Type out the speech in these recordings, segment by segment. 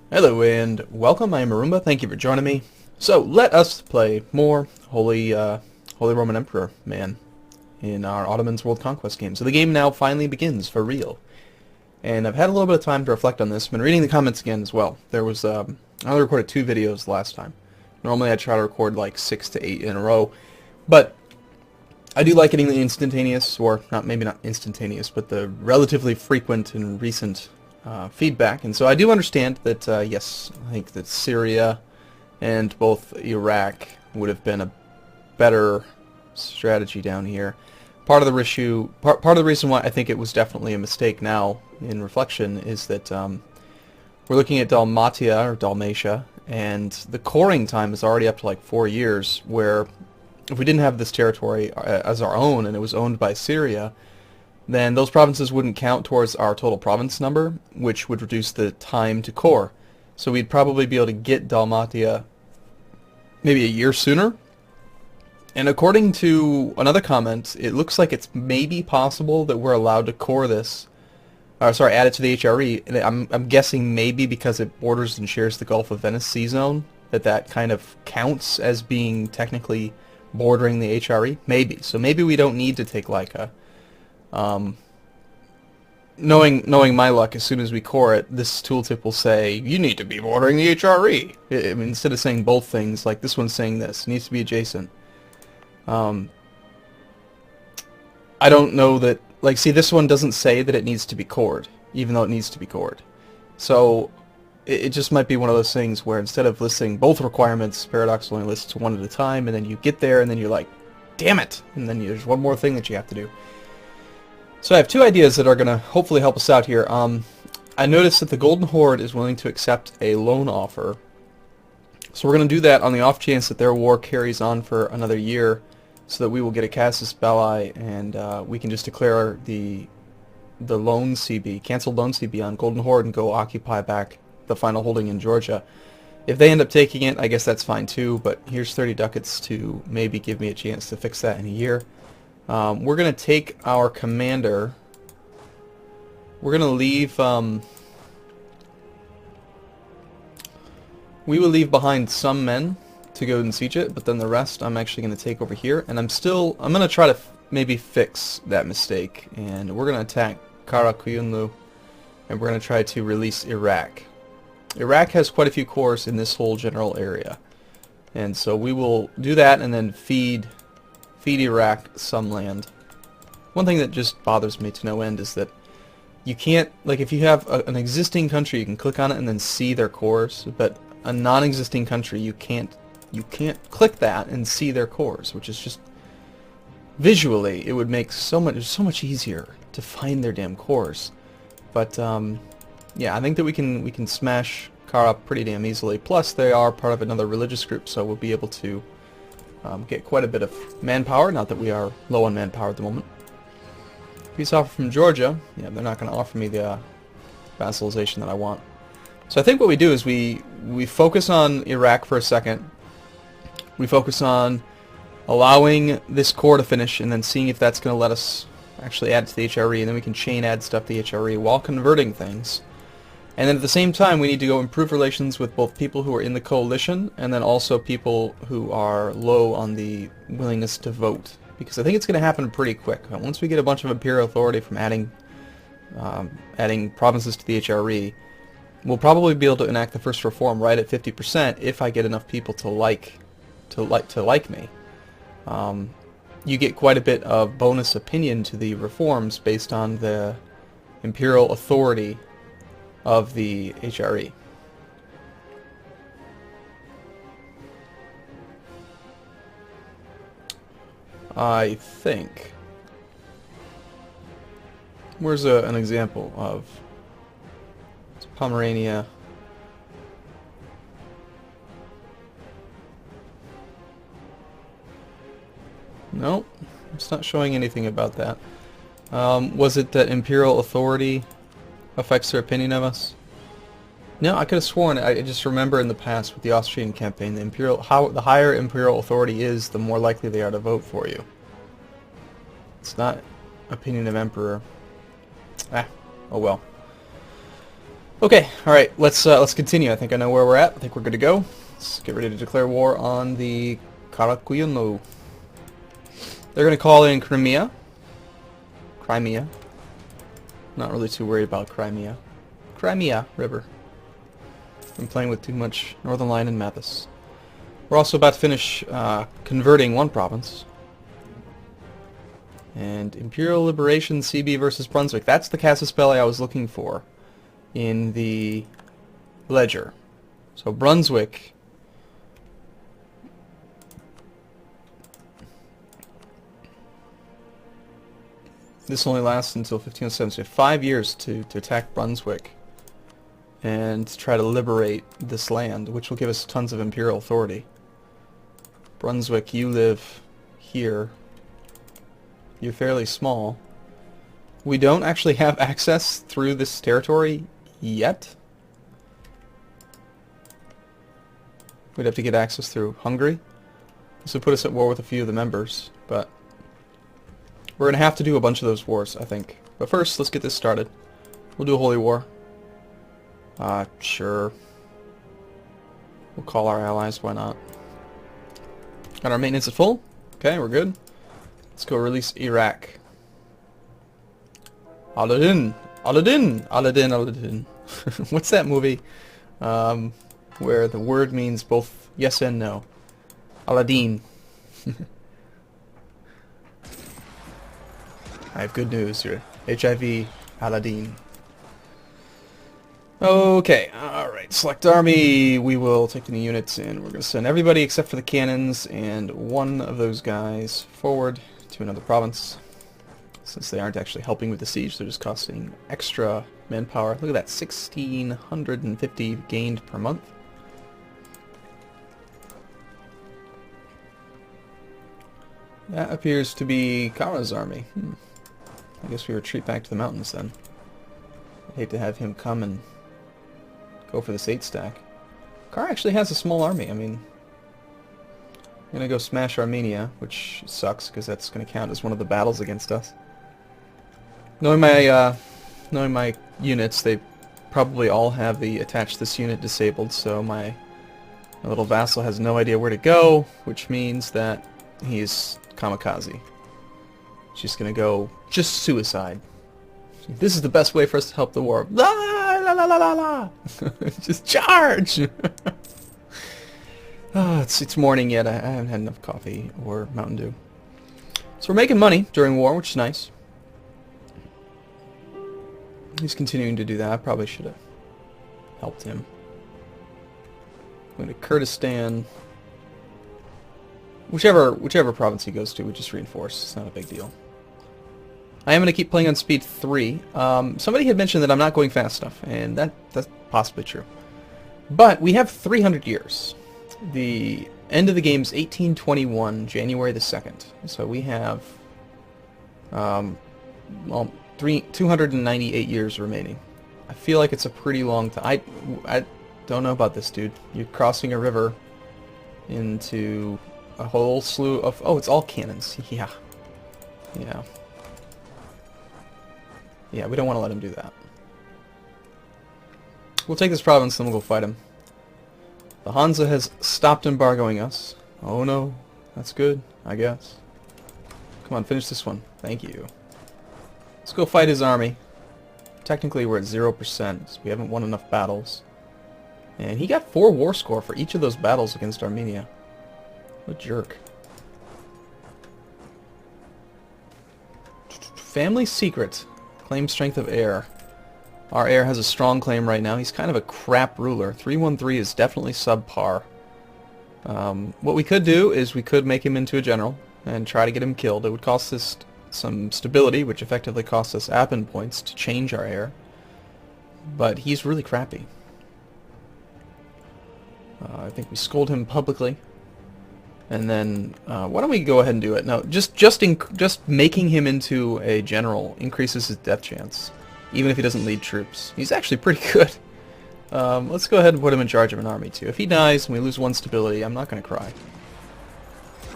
Hello and welcome. I am Arumba. Thank you for joining me. So let us play more Holy Roman Emperor man in our Ottomans World Conquest game. So the game now finally begins for real. And I've had a little bit of time to reflect on this. Been reading the comments again as well. There was I only recorded 2 videos last time. Normally I try to record like 6 to 8 in a row, but I do like getting the instantaneous, or maybe not instantaneous, but the relatively frequent and recent feedback. And so I do understand that, yes, I think that Syria and both Iraq would have been a better strategy down here. Part of the issue, part of the reason why I think it was definitely a mistake now in reflection is that we're looking at Dalmatia or Dalmatia, and the coring time is already up to like 4 years, where if we didn't have this territory as our own and it was owned by Syria, then those provinces wouldn't count towards our total province number, which would reduce the time to core. So we'd probably be able to get Dalmatia maybe a year sooner. And according to another comment, it looks like it's maybe possible that we're allowed to core this, add it to the HRE. And I'm guessing maybe because it borders and shares the Gulf of Venice sea zone, that kind of counts as being technically bordering the HRE. Maybe. So maybe we don't need to take like a... knowing my luck, as soon as we core it, this tooltip will say, you need to be bordering the HRE. I mean, instead of saying both things, like this one's saying this, it needs to be adjacent. I don't know that, like, see, this one doesn't say that it needs to be cored, even though it needs to be cored. So, it just might be one of those things where instead of listing both requirements, Paradox only lists one at a time, and then you get there, and then you're like, damn it! And then there's one more thing that you have to do. So I have 2 ideas that are going to hopefully help us out here. I noticed that the Golden Horde is willing to accept a loan offer. So we're going to do that on the off chance that their war carries on for another year, so that we will get a casus belli, and we can just declare the loan CB, canceled loan CB on Golden Horde, and go occupy back the final holding in Georgia. If they end up taking it, I guess that's fine too, but here's 30 ducats to maybe give me a chance to fix that in a year. We're going to take our commander. We're going to leave... we will leave behind some men to go and siege it, but then the rest I'm actually going to take over here. And I'm going to try to maybe fix that mistake. And we're going to attack Karakuyunlu, and we're going to try to release Iraq. Iraq has quite a few cores in this whole general area. And so we will do that and then feed Iraq some land. One thing that just bothers me to no end is that you can't, like, if you have an existing country, you can click on it and then see their cores, but a non-existing country, you can't click that and see their cores, which is just, visually, it would make so much easier to find their damn cores. But yeah, I think that we can smash Kara pretty damn easily. Plus, they are part of another religious group, so we'll be able to get quite a bit of manpower, not that we are low on manpower at the moment. Peace offer from Georgia. Yeah, they're not going to offer me the vassalization that I want. So I think what we do is we focus on Iraq for a second. We focus on allowing this core to finish, and then seeing if that's going to let us actually add it to the HRE, and then we can chain add stuff to the HRE while converting things. And then at the same time, we need to go improve relations with both people who are in the coalition and then also people who are low on the willingness to vote. Because I think it's going to happen pretty quick. Once we get a bunch of imperial authority from adding provinces to the HRE, we'll probably be able to enact the first reform right at 50% if I get enough people to like me. You get quite a bit of bonus opinion to the reforms based on the imperial authority of the HRE. I think. Where's an example of Pomerania? Nope, it's not showing anything about that. Was it that imperial authority affects their opinion of us? No, I could have sworn. I just remember in the past with the Austrian campaign, the higher imperial authority is, the more likely they are to vote for you. It's not opinion of emperor. Ah, oh well. Okay, alright, let's continue. I think I know where we're at. I think we're good to go. Let's get ready to declare war on the Karakuyunu. They're going to call in Crimea. Crimea. Not really too worried about Crimea. Crimea River. I'm playing with too much Northern Line and Mathis. We're also about to finish converting one province. And Imperial Liberation CB versus Brunswick. That's the casus belli I was looking for in the ledger. So Brunswick this only lasts until 1507, so 5 years to attack Brunswick and try to liberate this land, which will give us tons of imperial authority. Brunswick, you live here. You're fairly small. We don't actually have access through this territory yet. We'd have to get access through Hungary. This would put us at war with a few of the members, but we're going to have to do a bunch of those wars, I think. But first, let's get this started. We'll do a holy war. Sure. We'll call our allies, why not? Got our maintenance at full. Okay, we're good. Let's go release Iraq. Aladdin! Aladdin! Aladdin, Aladdin. What's that movie? Where the word means both yes and no. Aladdin. I have good news here. HIV, Aladdin. Okay, alright, select army. We will take the new units and we're going to send everybody except for the cannons and one of those guys forward to another province. Since they aren't actually helping with the siege, they're just costing extra manpower. Look at that, 1,650 gained per month. That appears to be Kara's army. I guess we retreat back to the mountains then. I'd hate to have him come and go for this 8 stack. Kara actually has a small army. I mean, I'm going to go smash Armenia, which sucks because that's going to count as one of the battles against us. Knowing my units, they probably all have the attach this unit disabled, so my little vassal has no idea where to go, which means that he's kamikaze. He's just going to go just suicide. This is the best way for us to help the war. La la la la la la. Just charge. Oh, it's morning yet. I haven't had enough coffee or Mountain Dew. So we're making money during war, which is nice. He's continuing to do that. I probably should have helped him. I'm going to Kurdistan. Whichever province he goes to, we just reinforce. It's not a big deal. I am going to keep playing on speed 3. Somebody had mentioned that I'm not going fast enough, and that's possibly true. But we have 300 years. The end of the game is 1821, January the 2nd. So we have, well, 298 years remaining. I feel like it's a pretty long time. I don't know about this, dude. You're crossing a river into a whole slew of... Oh, it's all cannons. Yeah. Yeah. Yeah, we don't want to let him do that. We'll take this province, then we'll go fight him. The Hansa has stopped embargoing us. Oh no. That's good, I guess. Come on, finish this one. Thank you. Let's go fight his army. Technically we're at 0%, so we haven't won enough battles. And he got 4 war score for each of those battles against Armenia. What a jerk. Family secret. Claim strength of heir. Our heir has a strong claim right now. He's kind of a crap ruler. 313 is definitely subpar. What we could do is we could make him into a general and try to get him killed. It would cost us some stability, which effectively costs us admin points to change our heir. But he's really crappy. I think we scold him publicly. And then, why don't we go ahead and do it? No, just making him into a general increases his death chance, even if he doesn't lead troops. He's actually pretty good. Let's go ahead and put him in charge of an army, too. If he dies and we lose 1 stability, I'm not going to cry.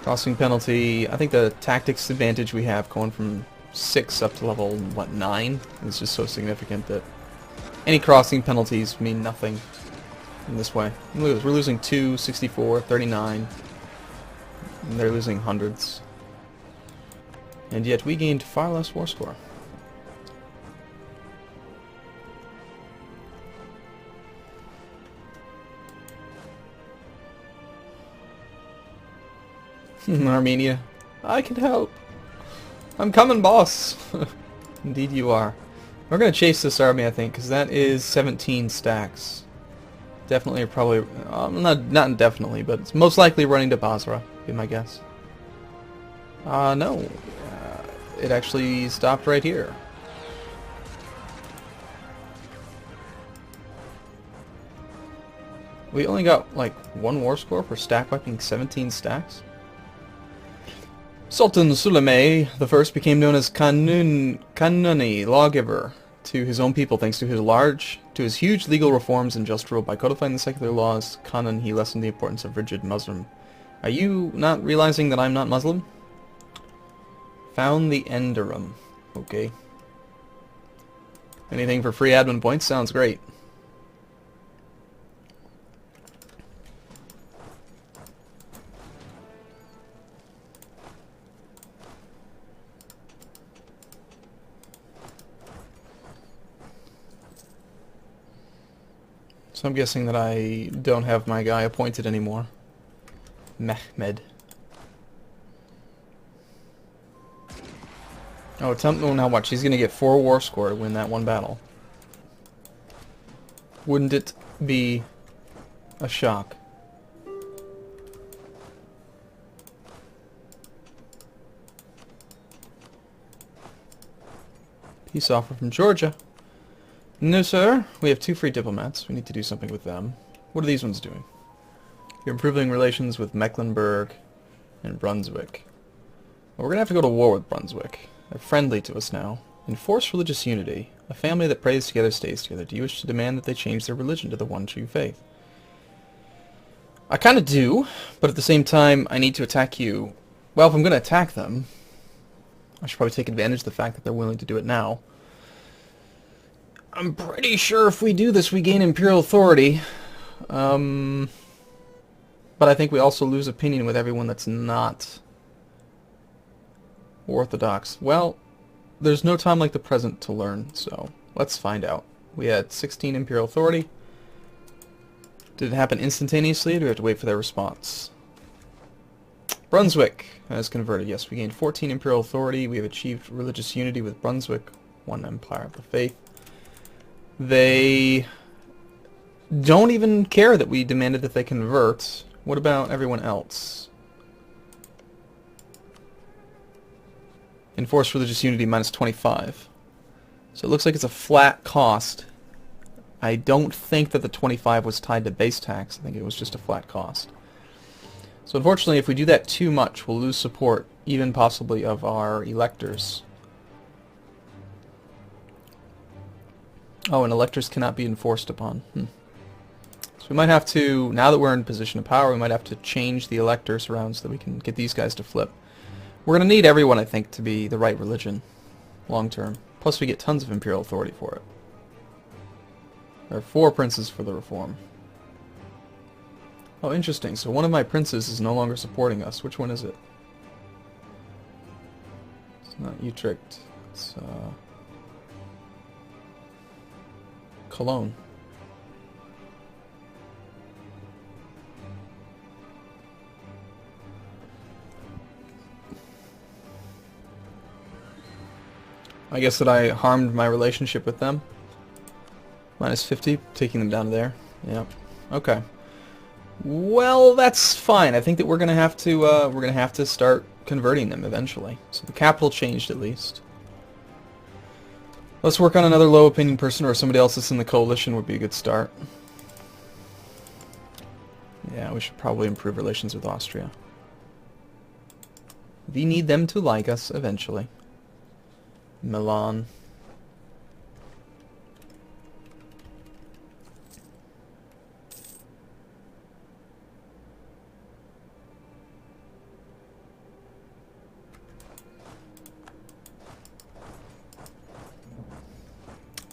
Crossing penalty, I think the tactics advantage we have going from 6 up to level, what, 9? Is just so significant that Any crossing penalties mean nothing in this way. Look at this, we're losing 2, 64, 39. And they're losing hundreds. And yet we gained far less war score. Armenia, I can help. I'm coming, boss. Indeed you are. We're going to chase this army, I think, because that is 17 stacks. Definitely, or probably, not definitely, but it's most likely running to Basra, be my guess. No. It actually stopped right here. We only got, like, 1 war score for stack wiping 17 stacks? Sultan Suleiman I became known as Kanuni, lawgiver, to his own people thanks to his huge legal reforms and just rule. By codifying the secular laws, Kanun, he lessened the importance of rigid Muslim. Are you not realizing that I'm not Muslim? Found the Enderum. Okay. Anything for free admin points sounds great. So I'm guessing that I don't have my guy appointed anymore. Mehmed. Oh, now watch. He's going to get 4 war score to win that one battle. Wouldn't it be a shock? Peace offer from Georgia. No, sir. We have 2 free diplomats. We need to do something with them. What are these ones doing? You're improving relations with Mecklenburg and Brunswick. Well, we're going to have to go to war with Brunswick. They're friendly to us now. Enforce religious unity. A family that prays together stays together. Do you wish to demand that they change their religion to the one true faith? I kind of do, but at the same time, I need to attack you. Well, if I'm going to attack them, I should probably take advantage of the fact that they're willing to do it now. I'm pretty sure if we do this, we gain imperial authority. But I think we also lose opinion with everyone that's not Orthodox. Well, there's no time like the present to learn, so let's find out. We had 16 imperial authority. Did it happen instantaneously, or do we have to wait for their response? Brunswick has converted. Yes, we gained 14 imperial authority. We have achieved religious unity with Brunswick, one empire of the faith. They don't even care that we demanded that they convert. What about everyone else? Enforced religious unity minus 25. So it looks like it's a flat cost. I don't think that the 25 was tied to base tax. I think it was just a flat cost. So unfortunately, if we do that too much, we'll lose support, even possibly of our electors. Oh, and electors cannot be enforced upon. So we might have to, now that we're in position of power, we might have to change the electors around so that we can get these guys to flip. We're going to need everyone, I think, to be the right religion, long term. Plus we get tons of imperial authority for it. There are 4 princes for the reform. Oh, interesting. So one of my princes is no longer supporting us. Which one is it? It's not Utrecht. It's, Cologne. I guess that I harmed my relationship with them. Minus 50, taking them down to there. Yep. Okay. Well, that's fine. I think that we're gonna have to start converting them eventually. So the capital changed at least. Let's work on another low opinion person or somebody else that's in the coalition would be a good start. Yeah, we should probably improve relations with Austria. We need them to like us eventually. Milan.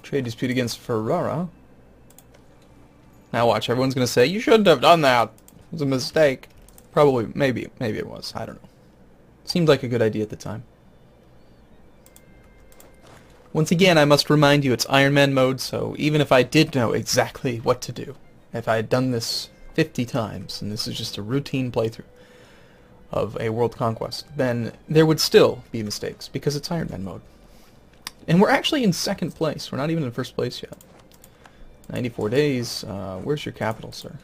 Trade dispute against Ferrara. Now watch, everyone's going to say, you shouldn't have done that. It was a mistake. Probably, maybe it was. I don't know. Seemed like a good idea at the time. Once again, I must remind you it's Iron Man mode, so even if I did know exactly what to do, if I had done this 50 times, and this is just a routine playthrough of a world conquest, then there would still be mistakes, because it's Iron Man mode. And we're actually in second place. We're not even in first place yet. 94 days. Where's your capital, sir?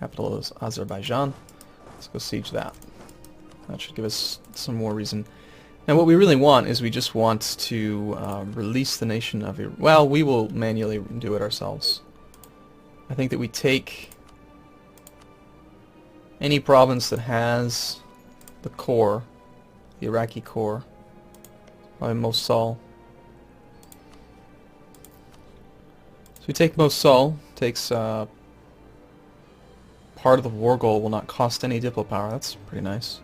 Capital is Azerbaijan. Let's go siege that. That should give us some more reason. Now what we really want is we just want to release the nation of Iran. Well, we will manually do it ourselves. I think that we take any province that has the core, the Iraqi core, probably Mosul. So we take Mosul, takes part of the war goal, will not cost any diplo power. That's pretty nice.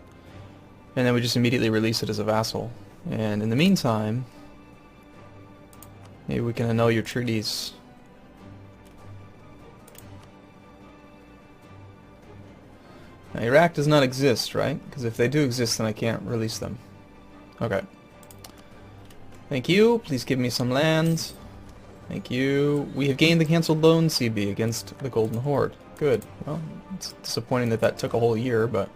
And then we just immediately release it as a vassal. And in the meantime, maybe we can annul your treaties. Now, Iraq does not exist, right? Because if they do exist, then I can't release them. Okay. Thank you. Please give me some land. Thank you. We have gained the cancelled loan, CB, against the Golden Horde. Good. Well, it's disappointing that that took a whole year, but...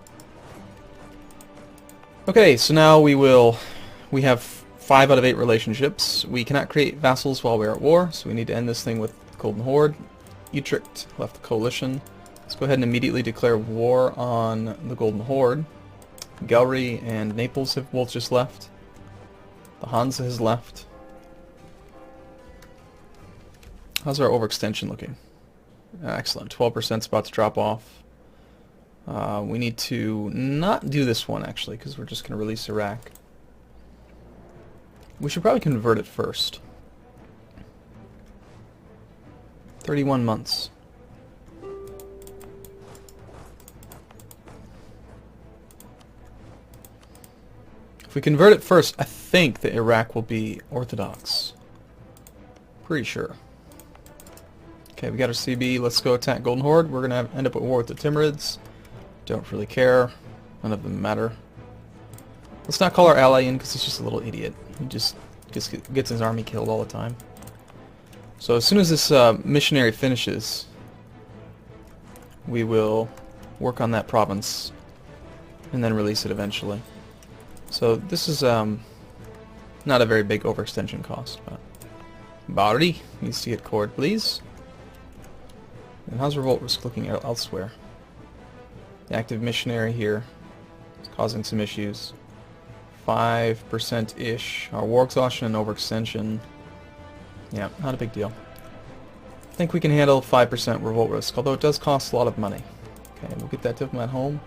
Okay, so now we have 5 out of 8 relationships. We cannot create vassals while we're at war, so we need to end this thing with Golden Horde. Utrecht left the coalition. Let's go ahead and immediately declare war on the Golden Horde. Gallery and Naples have both just left. The Hansa has left. How's our overextension looking? Excellent. 12% is about to drop off. We need to not do this one, actually, because we're just going to release Iraq. We should probably convert it first. 31 months. If we convert it first, I think that Iraq will be Orthodox. Pretty sure. Okay, we got our CB. Let's go attack Golden Horde. We're going to end up at war with the Timurids. Don't really care. None of them matter. Let's not call our ally in because he's just a little idiot. He just gets his army killed all the time. So as soon as this missionary finishes, we will work on that province and then release it eventually. So this is not a very big overextension cost, but Bari needs to get cored, please. And how's revolt risk looking elsewhere? The active missionary here is causing some issues. 5%-ish. Our war exhaustion and overextension. Yeah, not a big deal. I think we can handle 5% revolt risk, although it does cost a lot of money. Okay, we'll get that diplomat home.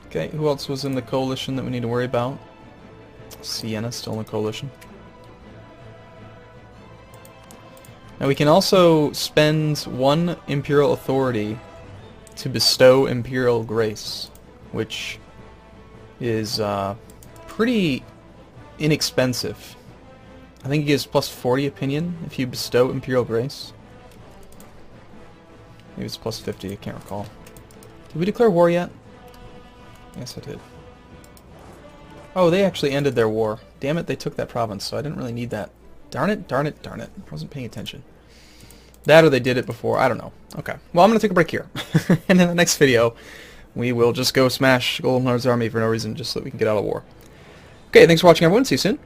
Okay, who else was in the coalition that we need to worry about? Siena still in the coalition. Now we can also spend 1 imperial authority to bestow imperial grace, which is pretty inexpensive. I think it gives plus 40 opinion if you bestow imperial grace. Maybe it's plus 50, I can't recall. Did we declare war yet? Yes, I did. Oh, they actually ended their war. Damn it, they took that province, so I didn't really need that. Darn it, darn it, darn it. I wasn't paying attention. That or they did it before, I don't know. Okay, well I'm going to take a break here. And in the next video, we will just go smash Golden Horde's army for no reason, just so that we can get out of war. Okay, thanks for watching everyone, see you soon.